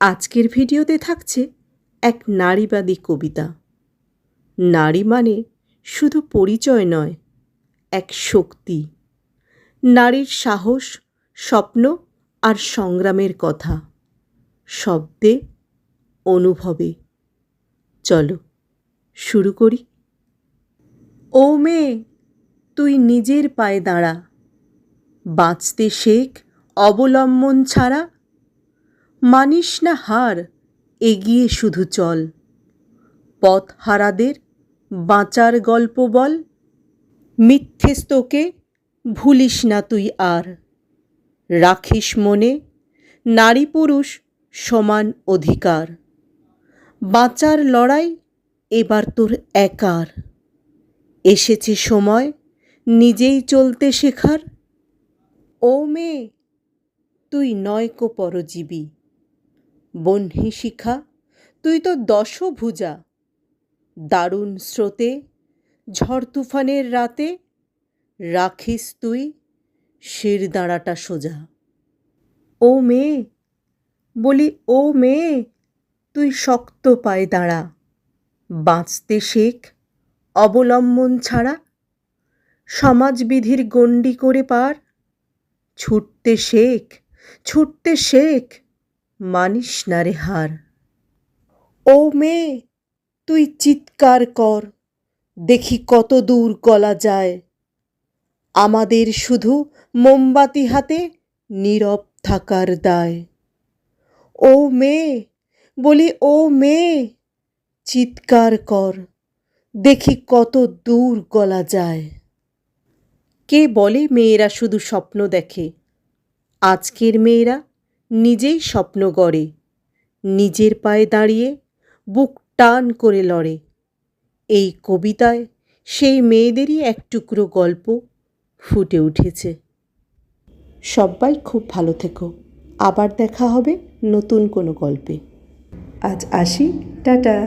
আজকের ভিডিওতে থাকছে এক নারীবাদী কবিতা। নারী মানে শুধু পরিচয় নয়, এক শক্তি। নারীর সাহস, স্বপ্ন আর সংগ্রামের কথা শব্দে, অনুভবে। চলো শুরু করি। ও মেয়ে, তুই নিজের পায়ে দাঁড়া, বাঁচতে শেখ অবলম্বন ছাড়া। মানিস না হার, এগিয়ে শুধু চল, পথ হারাদের বাঁচার গল্প বল। মিথ্যেস্তকে ভুলিস না তুই আর, রাখিস মনে নারী পুরুষ সমান অধিকার। বাঁচার লড়াই এবার তোর একার, এসেছে সময় নিজেই চলতে শেখার। ও মেয়ে, তুই নয়কো পরজীবী, বহ্নি শিখা তুই তো দশভুজা। দারুণ স্রোতে, ঝড় তুফানের রাতে, রাখিস তুই শিরদাঁড়াটা সোজা। ও মেয়ে, বলি ও মেয়ে, তুই শক্ত পায়ে দাঁড়া, বাঁচতে শেখ অবলম্বন ছাড়া। সমাজবিধির গণ্ডি করে পার, ছুটতে শেখ, ছুটতে শেখ, মানিস না রে হার। ও মেয়ে, তুই চিৎকার কর, দেখি কত দূর গলা যায়। আমাদের শুধু মোমবাতি হাতে নীরব থাকার দায়। ও মেয়ে, বলি ও মেয়ে, চিৎকার কর, দেখি কত দূর গলা যায়। কে বলে মেয়েরা শুধু স্বপ্ন দেখে? আজকের মেয়েরা নিজেই স্বপ্ন গড়ে, নিজের পায়ে দাঁড়িয়ে বুক টান করে লড়ে। এই কবিতায় সেই মেয়েদেরই এক টুকরো গল্প ফুটে উঠেছে। সবাই খুব ভালো থেকো, আবার দেখা হবে নতুন কোনো গল্পে। আজ আসি, টাটা।